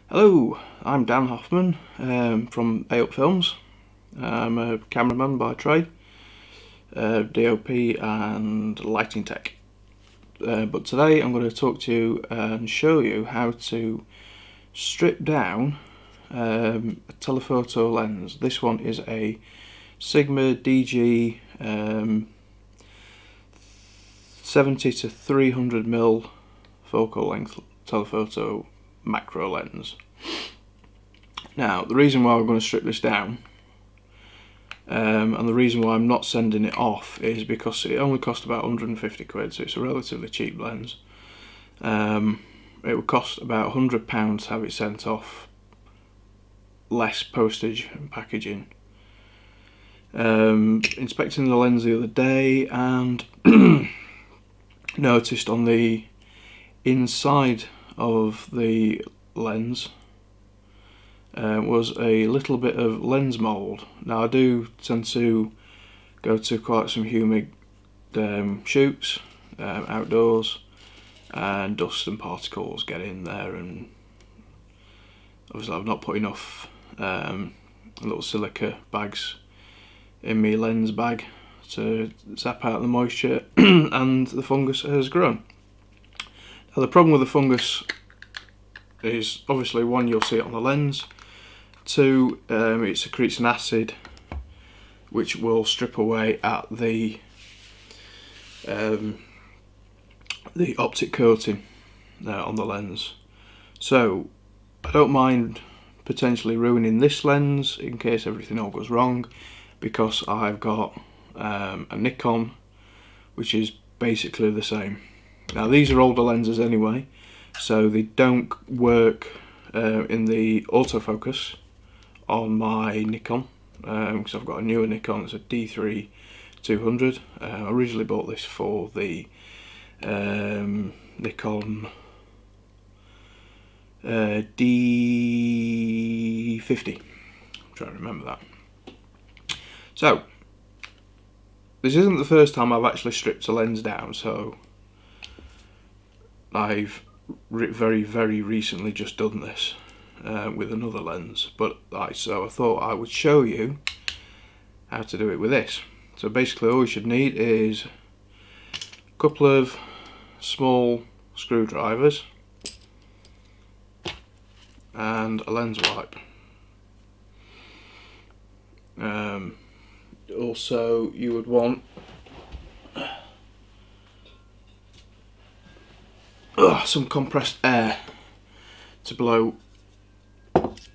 Hello, I'm Dan Hoffman from A-Up Films. I'm a cameraman by trade, DOP and lighting tech. But today I'm going to talk to you and show you how to strip down a telephoto lens. This one is a Sigma DG 70 to 300mm focal length telephoto macro lens. Now, the reason why we're going to strip this down and the reason why I'm not sending it off is because it only cost about 150 quid, so it's a relatively cheap lens. It would cost about £100 to have it sent off, less postage and packaging. Inspecting the lens the other day and noticed on the inside of the lens was a little bit of lens mould. Now, I do tend to go to quite some humid shoots outdoors, and dust and particles get in there, and obviously I've not put enough little silica bags in my lens bag to zap out the moisture and the fungus has grown. Now, the problem with the fungus is obviously, one, you'll see it on the lens. Two, it secretes an acid which will strip away at the optic coating on the lens. So I don't mind potentially ruining this lens in case everything all goes wrong, because I've got a Nikon which is basically the same. Now, these are older lenses anyway, so they don't work in the autofocus on my Nikon, because I've got a newer Nikon. It's a D3 200. I originally bought this for the Nikon D50. I'm trying to remember that. So this isn't the first time I've actually stripped a lens down, so I've very recently just done this with another lens, so I thought I would show you how to do it with this. So basically all you should need is a couple of small screwdrivers and a lens wipe. Also, you would want some compressed air to blow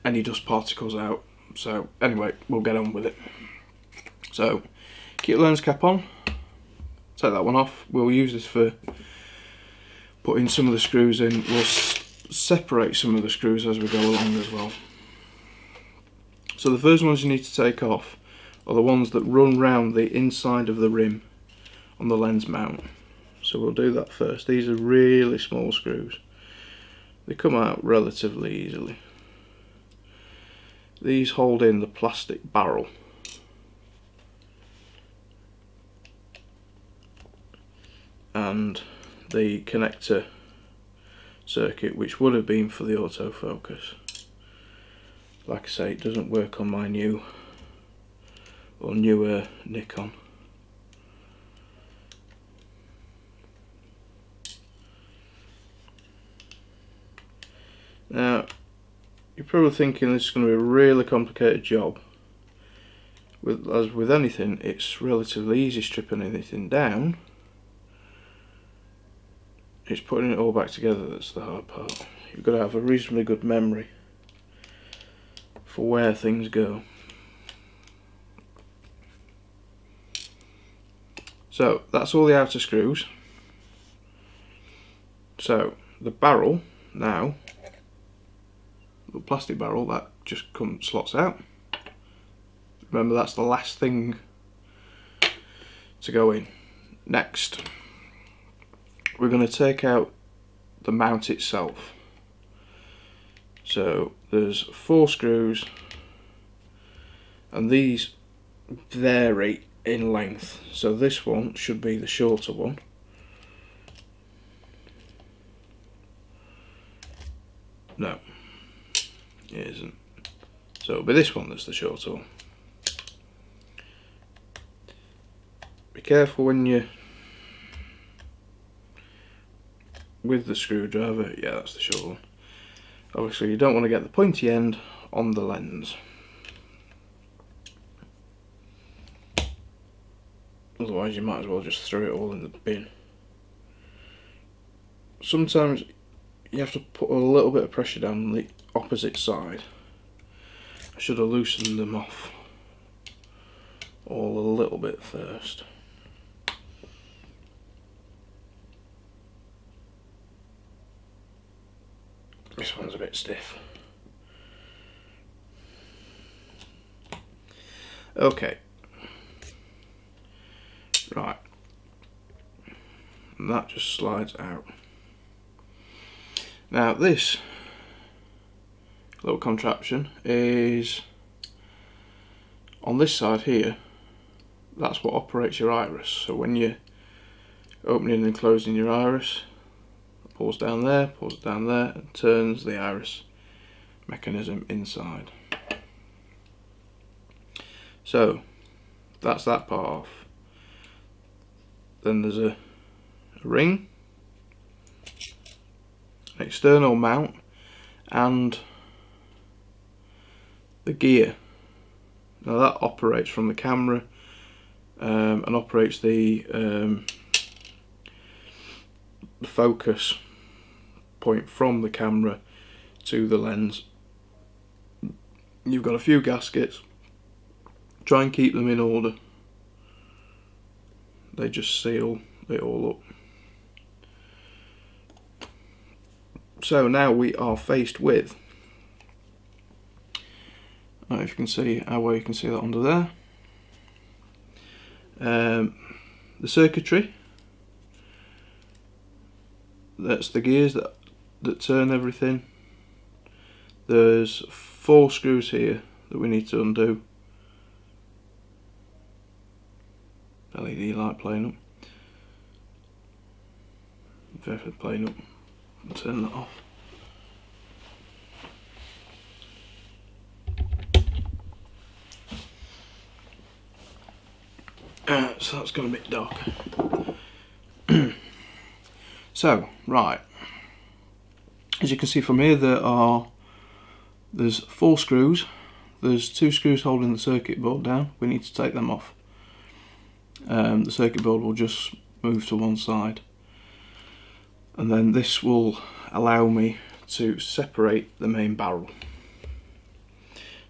any dust particles out. So anyway, we'll get on with it. So keep the lens cap on, take that one off. We'll use this for putting some of the screws in. We'll separate some of the screws as we go along as well. So the first ones you need to take off are the ones that run round the inside of the rim on the lens mount. So we'll do that first. These are really small screws. They come out relatively easily. These hold in the plastic barrel. And the connector circuit, which would have been for the autofocus. Like I say, it doesn't work on my new or newer Nikon. Now, you're probably thinking this is going to be a really complicated job. As with anything, it's relatively easy stripping anything down. It's putting it all back together that's the hard part. You've got to have a reasonably good memory for where things go. So that's all the outer screws. So the barrel now, the plastic barrel, that just slots out. Remember, that's the last thing to go in. Next, we're going to take out the mount itself. So there's 4 screws, and these vary in length. So this one should be the shorter one. No. It isn't. So it'll be this one that's the short tool. Be careful when you with the screwdriver. Yeah, that's the short one. Obviously you don't want to get the pointy end on the lens. Otherwise you might as well just throw it all in the bin. Sometimes you have to put a little bit of pressure down on the opposite side. I should have loosened them off all a little bit first. This one's a bit stiff. Okay. Right. And that just slides out. Now this little contraption is on this side here. That's what operates your iris. So when you're opening and closing your iris, it pulls down there, and turns the iris mechanism inside. So that's that part off. Then there's a ring, an external mount, and the gear. Now that operates from the camera and operates the focus point from the camera to the lens. You've got a few gaskets. Try and keep them in order. They just seal it all up. So now we are faced with, I don't know if you can see how well you can see that under there. The circuitry. That's the gears that turn everything. There's 4 screws here that we need to undo. LED light playing up. If playing up, I'll turn that off. So that's gone a bit dark. So, right. As you can see from here, there's 4 screws. There's 2 screws holding the circuit board down. We need to take them off. The circuit board will just move to one side, and then this will allow me to separate the main barrel.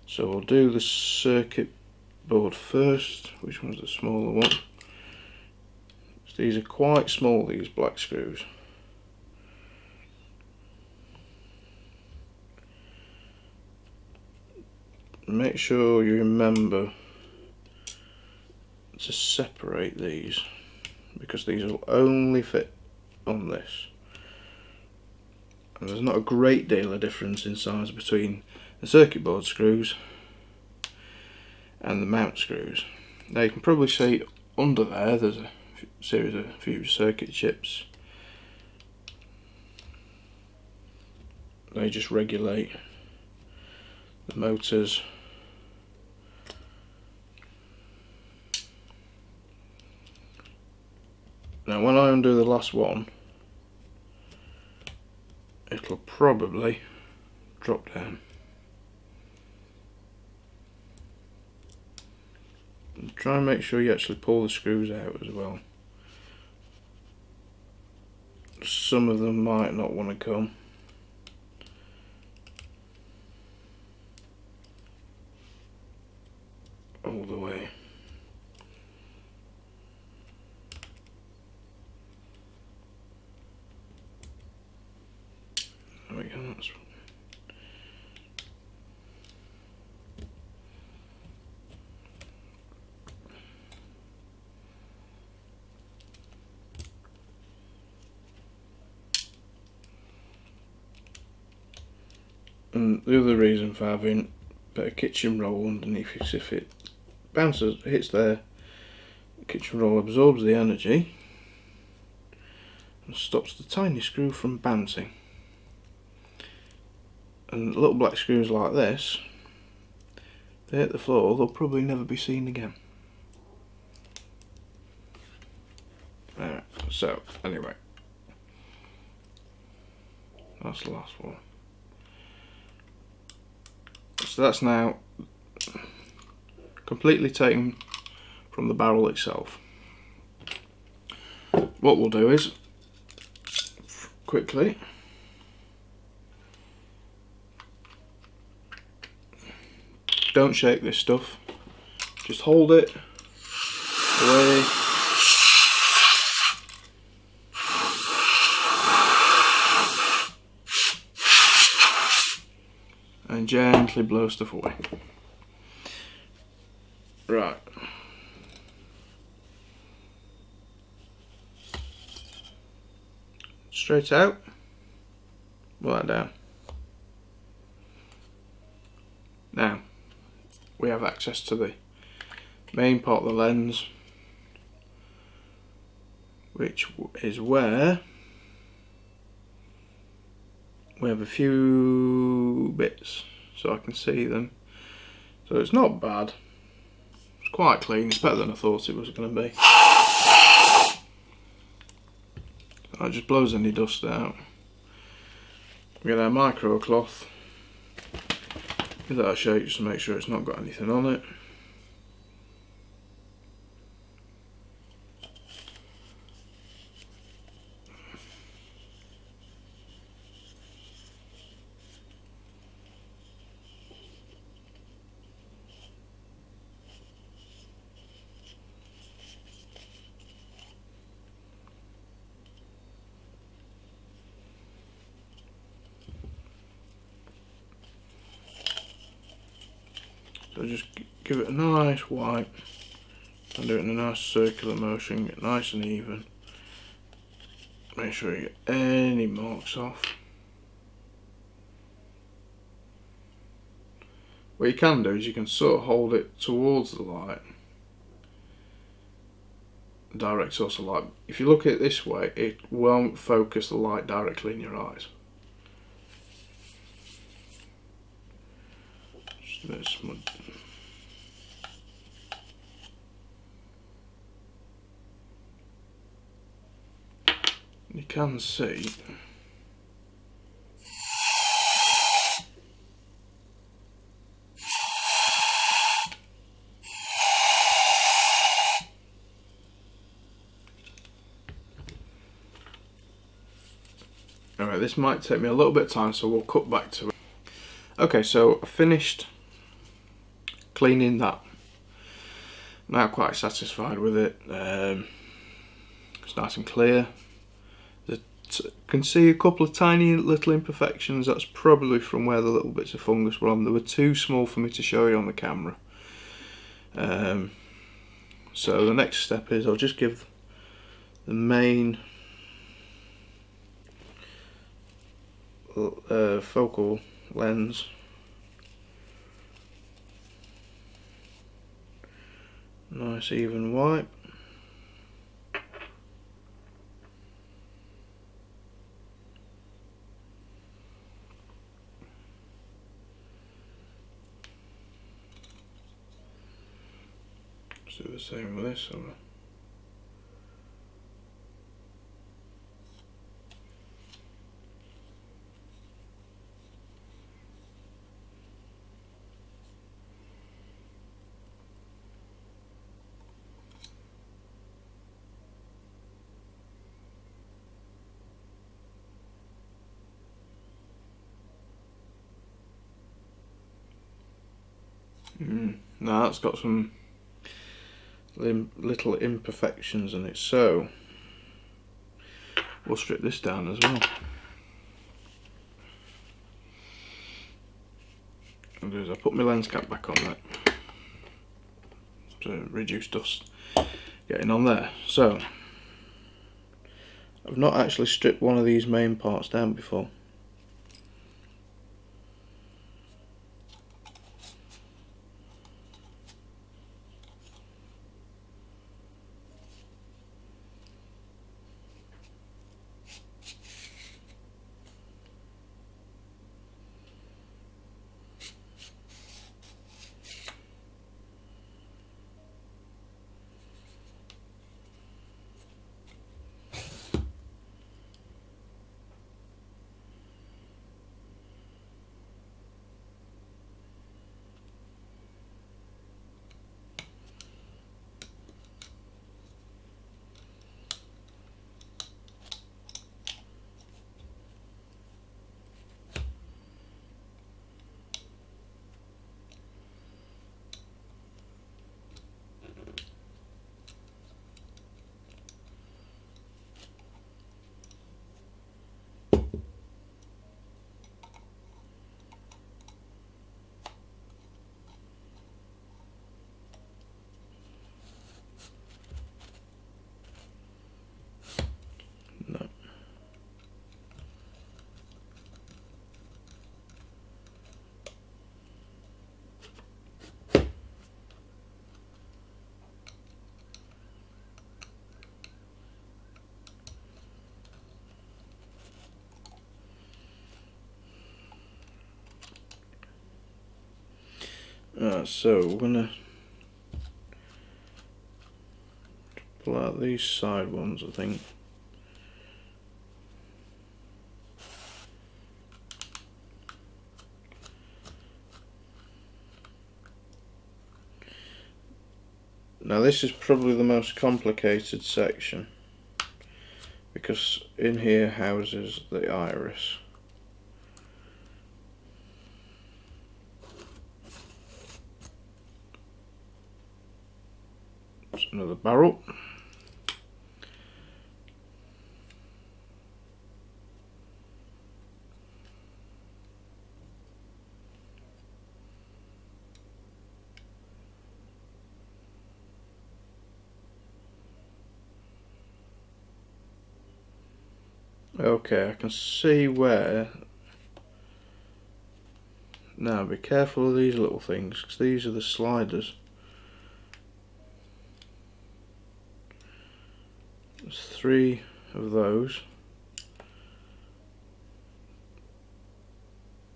So we'll do the circuit board first. Which one's the smaller one? So these are quite small, these black screws. Make sure you remember to separate these, because these will only fit on this, and there's not a great deal of difference in size between the circuit board screws and the mount screws. Now you can probably see under there's a series of few circuit chips. They just regulate the motors. Now when I undo the last one, it'll probably drop down. And try and make sure you actually pull the screws out as well. Some of them might not want to come. All the way. There we go, that's and the other reason for having a bit of kitchen roll underneath is if it bounces, hits there, the kitchen roll absorbs the energy and stops the tiny screw from bouncing. And little black screws like this, they hit the floor, they'll probably never be seen again. Alright, so anyway, that's the last one. So that's now completely taken from the barrel itself. What we'll do is quickly don't shake this stuff, just hold it away and gently blow stuff away. Right. Straight out, pull that down. Now, we have access to the main part of the lens, which is where we have a few bits so I can see them. So it's not bad, it's quite clean, it's better than I thought it was going to be. That just blows any dust out. We get our micro cloth, give that a shake just to make sure it's not got anything on it. So just give it a nice wipe and do it in a nice circular motion, get nice and even. Make sure you get any marks off. What you can do is you can sort of hold it towards the light, direct source of light. If you look at it this way, it won't focus the light directly in your eyes. Just a bit of smudge. You can see alright, this might take me a little bit of time, so we'll cut back to it. Okay, so I finished cleaning that. Now quite satisfied with it. It's nice and clear. Can see a couple of tiny little imperfections. That's probably from where the little bits of fungus were on. They were too small for me to show you on the camera. So the next step is I'll just give the main focal lens nice even wipe. Do the same with this one. Now that's got some little imperfections in it, so we'll strip this down as well. What I'll do is I'll put my lens cap back on that to reduce dust getting on there. So I've not actually stripped one of these main parts down before. So we're gonna pull out these side ones, I think. Now this is probably the most complicated section, because in here houses the iris. That's another barrel. Okay, I can see where. Now be careful of these little things, because these are the sliders. There's 3 of those.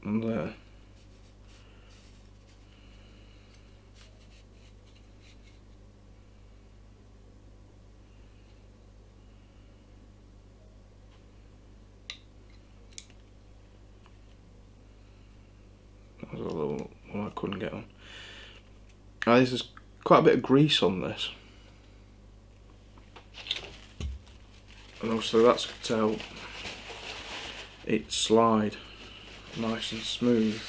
And there. That was a little one I couldn't get on. Now this is quite a bit of grease on this. And also that's to help it slide nice and smooth.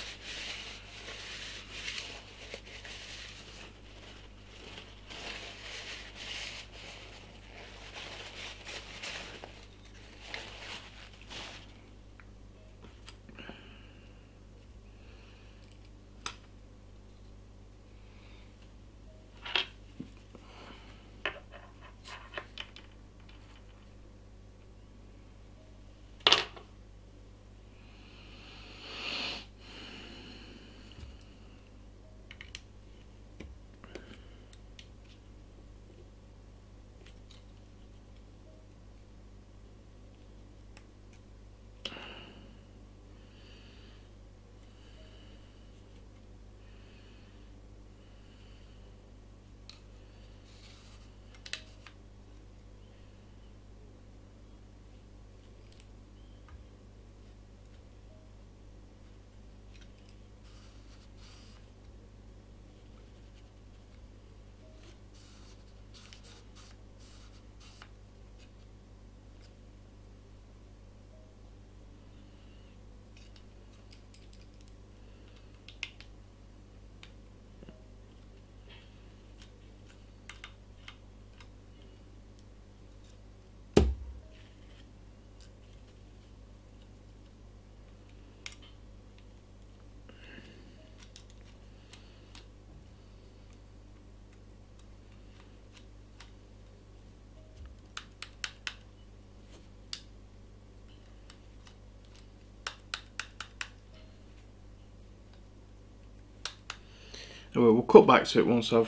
Anyway, we'll cut back to it once I'm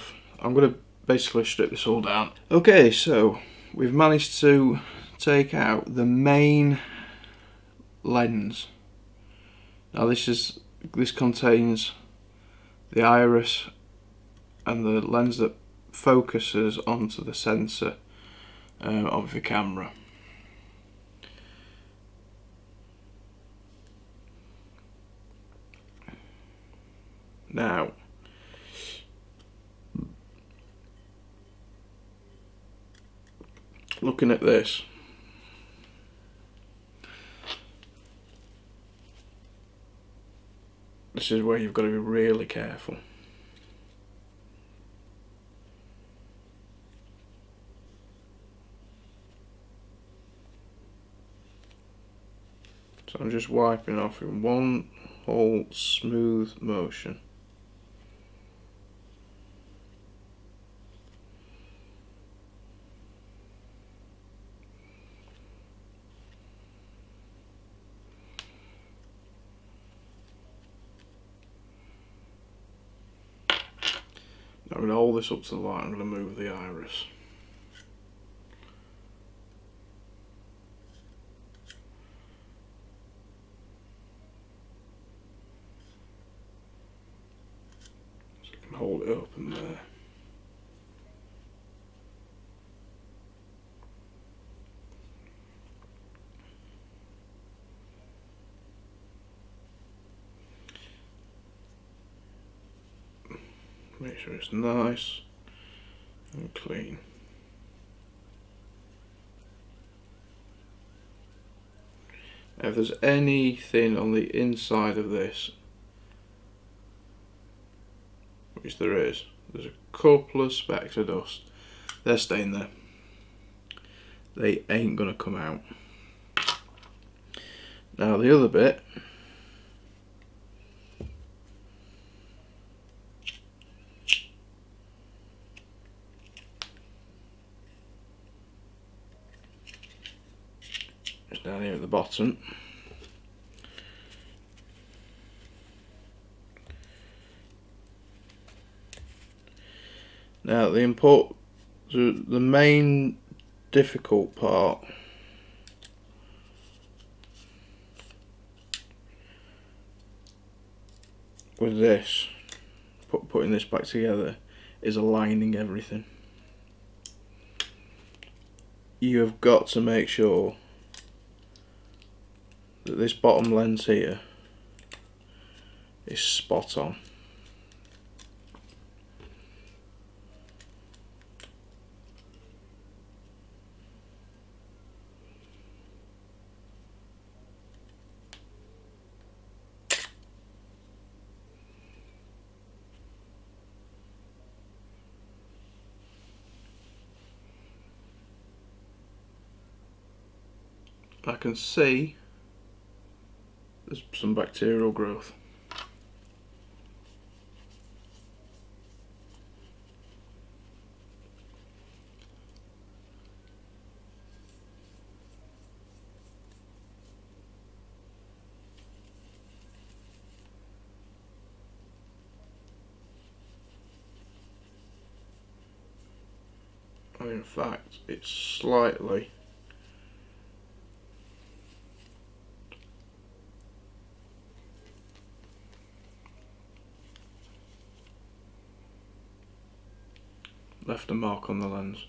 going to basically strip this all down. Okay, so we've managed to take out the main lens. Now this contains the iris and the lens that focuses onto the sensor of the camera. Now, looking at this, this is where you've got to be really careful. So I'm just wiping off in one whole smooth motion. Now I'm going to hold this up to the light, I'm going to move the iris. So I hold it open there. Make sure it's nice and clean. Now if there's anything on the inside of this, which there is, there's a couple of specks of dust. They're staying there. They ain't gonna come out. Now the other bit, is down here at the bottom. Now the main difficult part with this, putting this back together, is aligning everything. You have got to make sure that this bottom lens here is spot on. I can see there's some bacterial growth. And in fact, it's slightly left a mark on the lens.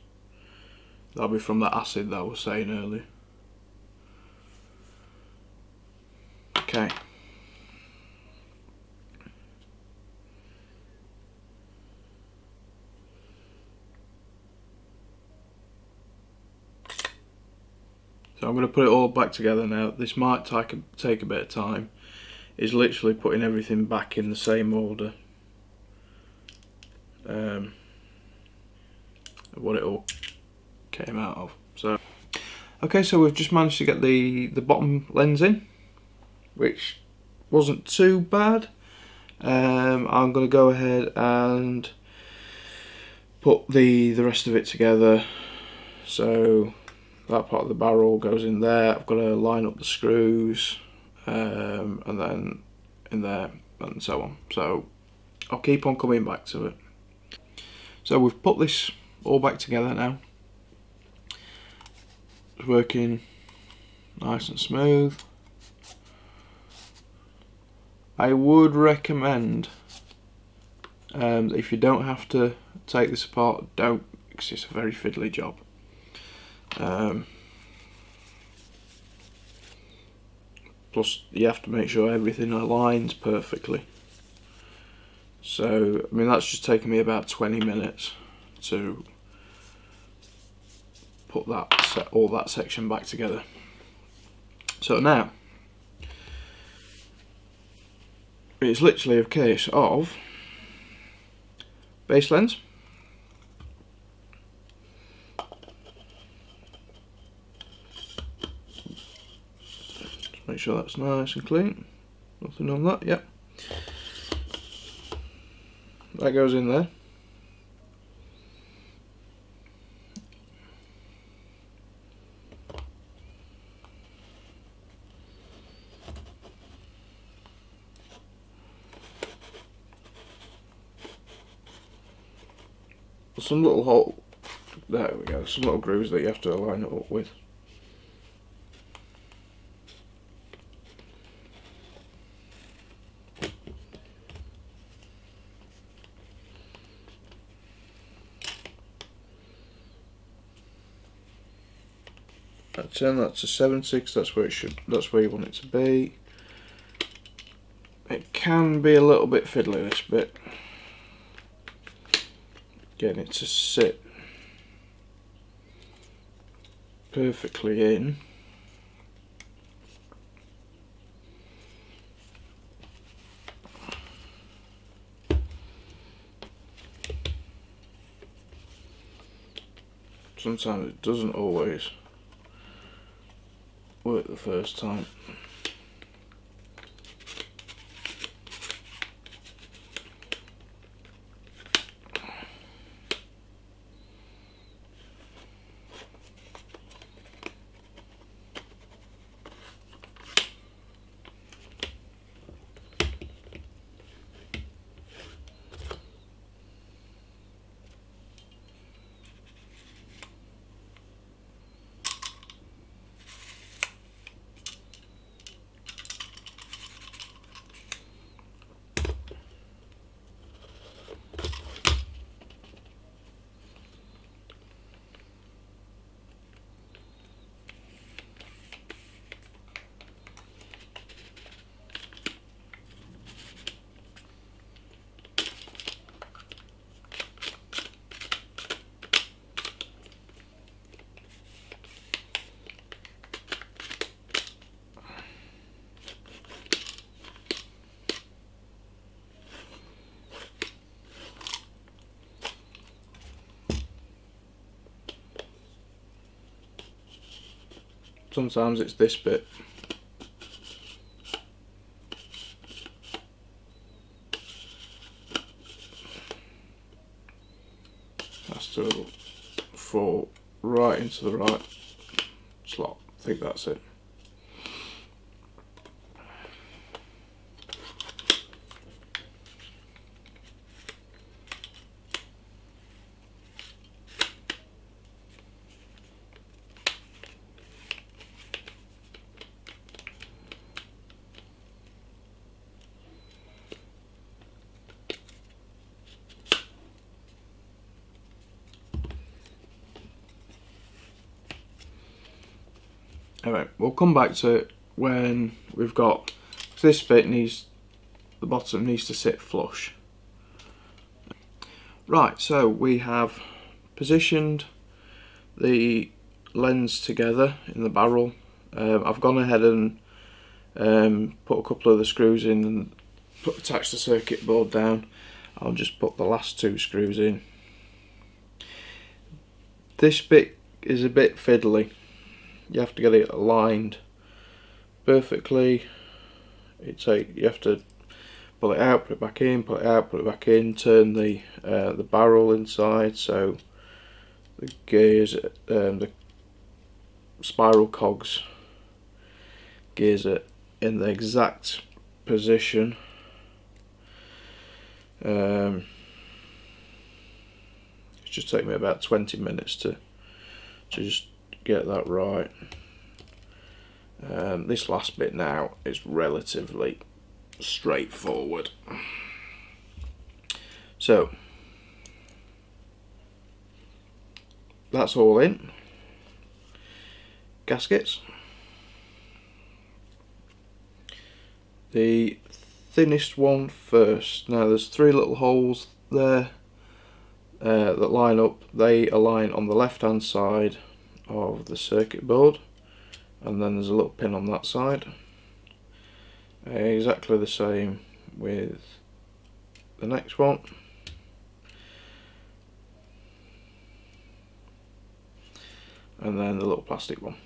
That'll be from the acid that I was saying earlier. Okay. So I'm going to put it all back together now. This might take a bit of time. It's literally putting everything back in the same order. What it all came out of. So, okay, so we've just managed to get the bottom lens in, which wasn't too bad. I'm going to go ahead and put the rest of it together. So that part of the barrel goes in there. I've got to line up the screws, and then in there, and so on. So I'll keep on coming back to it. So we've put this all back together now. It's working nice and smooth. I would recommend, if you don't have to take this apart, don't, because it's a very fiddly job. Plus you have to make sure everything aligns perfectly. So I mean, that's just taken me about 20 minutes to put all that section back together. So now it's literally a case of base lens, just make sure that's nice and clean, nothing on that. Yep, that goes in there. Some little hole, there we go, some little grooves that you have to line it up with. turn that to 70 because that's where you want it to be. It can be a little bit fiddly, this bit, getting it to sit perfectly in. Sometimes it doesn't always work the first time. Sometimes it's this bit. Has to fall right into the right slot. I think that's it. Alright, we'll come back to it when we've got this bit the bottom needs to sit flush. Right, so we have positioned the lens together in the barrel. I've gone ahead and put a couple of the screws in and attach the circuit board down. I'll just put the last two screws in. This bit is a bit fiddly. You have to get it aligned perfectly. You have to pull it out, put it back in, pull it out, put it back in, turn the barrel inside so the gears, the spiral cogs gears are in the exact position. It's just taken me about 20 minutes to just get that right. This last bit now is relatively straightforward. So that's all in. Gaskets. The thinnest one first. Now there's three little holes there that line up. They align on the left hand side of the circuit board, and then there's a little pin on that side. Exactly the same with the next one. And then the little plastic one.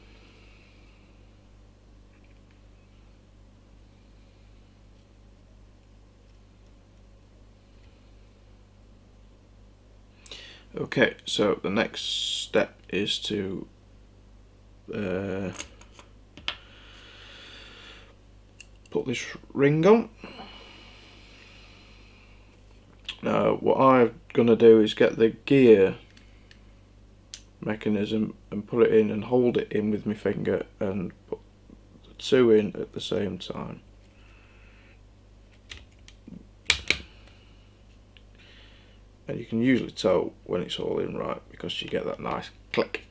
Okay, so the next step is to put this ring on. Now what I'm going to do is get the gear mechanism and put it in and hold it in with my finger and put the two in at the same time. And you can usually tell when it's all in right because you get that nice click.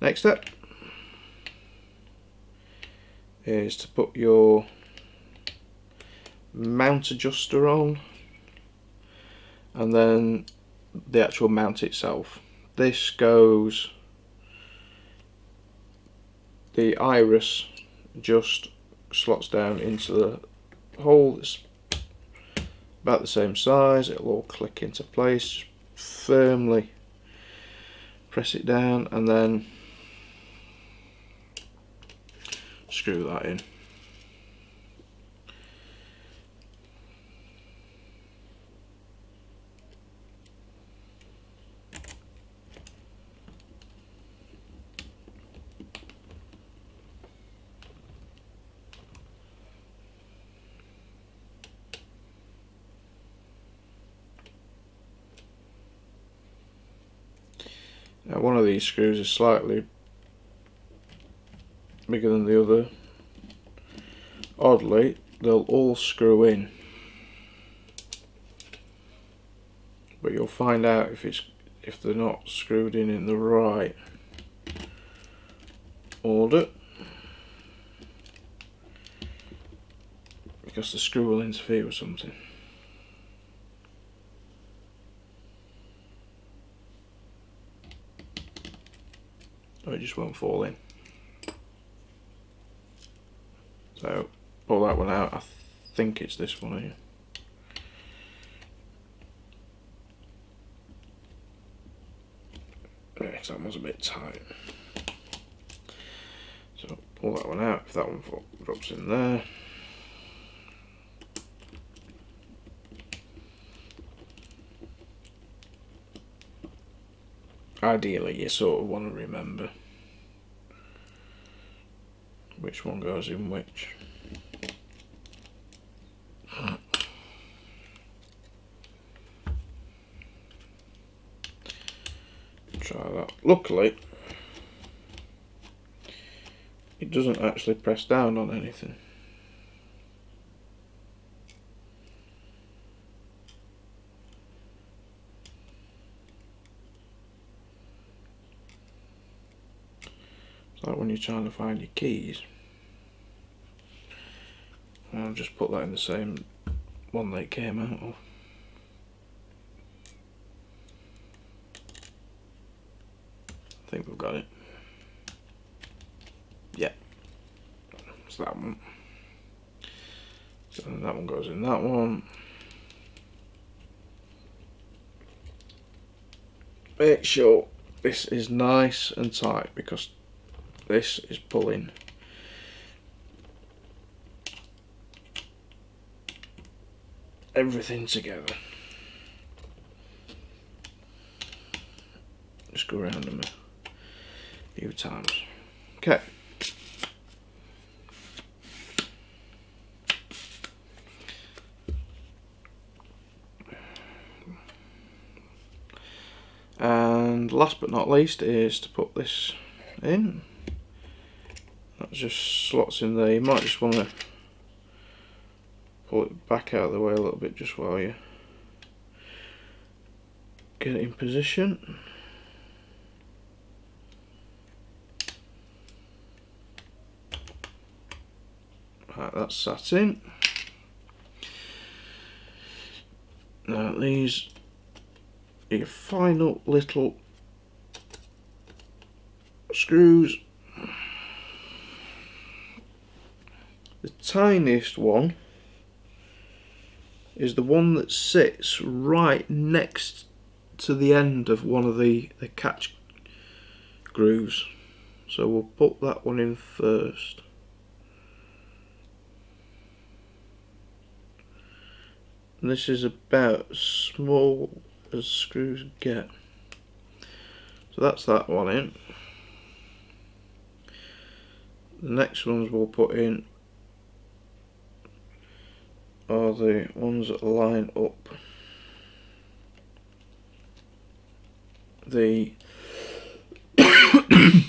Next step, is to put your mount adjuster on, and then the actual mount itself. This goes, the iris just slots down into the hole. It's about the same size, it'll all click into place. Just firmly press it down and then screw that in. Now one of these screws is slightly bigger than the other. Oddly, they'll all screw in, but you'll find out if they're not screwed in the right order, because the screw will interfere with something. Or it just won't fall in. So pull that one out. I think it's this one here. Yes, that one's a bit tight. So pull that one out. If that one drops in there. Ideally, you sort of want to remember which one goes in which. Try that. Luckily, it doesn't actually press down on anything. It's like when you're trying to find your keys. I'll just put that in the same one that it came out of. I think we've got it. Yeah, it's that one. So that one goes in that one. Make sure this is nice and tight, because this is pulling everything together. Just go around them a few times. Okay. And last but not least is to put this in. That just slots in there. You might just want to pull it back out of the way a little bit just while you get it in position. Right, that's sat in. Now these are your final little screws. The tiniest one is the one that sits right next to the end of one of the catch grooves. So we'll put that one in first. And this is about as small as screws get. So that's that one in. The next ones we'll put in are the ones that line up the the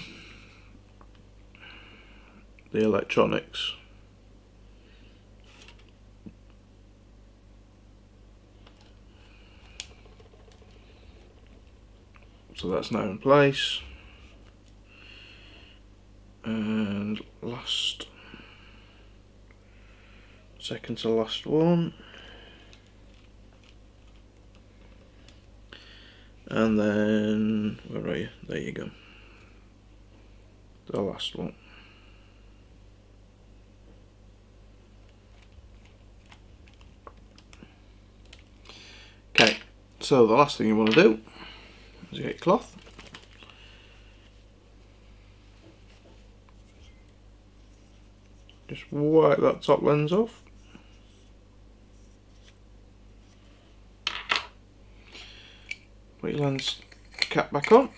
electronics. So that's now in place. And last second to last one, and then where are you? There you go, the last one. Okay, so the last thing you want to do is get cloth. Just wipe that top lens off. Put your lens cap back on.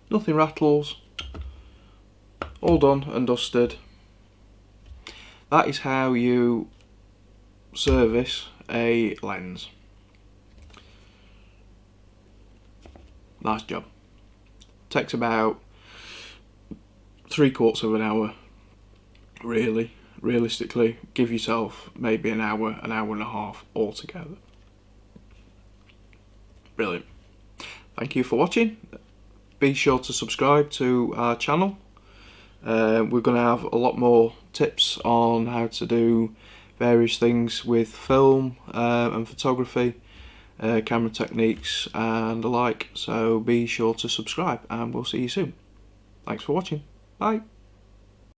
Nothing rattles. All done and dusted. That is how you service a lens. Nice job. Takes about 3/4 of an hour, really. Realistically, give yourself maybe an hour and a half altogether. Brilliant. Thank you for watching. Be sure to subscribe to our channel. We're going to have a lot more tips on how to do various things with film and photography, camera techniques and the like, so be sure to subscribe and we'll see you soon. Thanks for watching. Bye.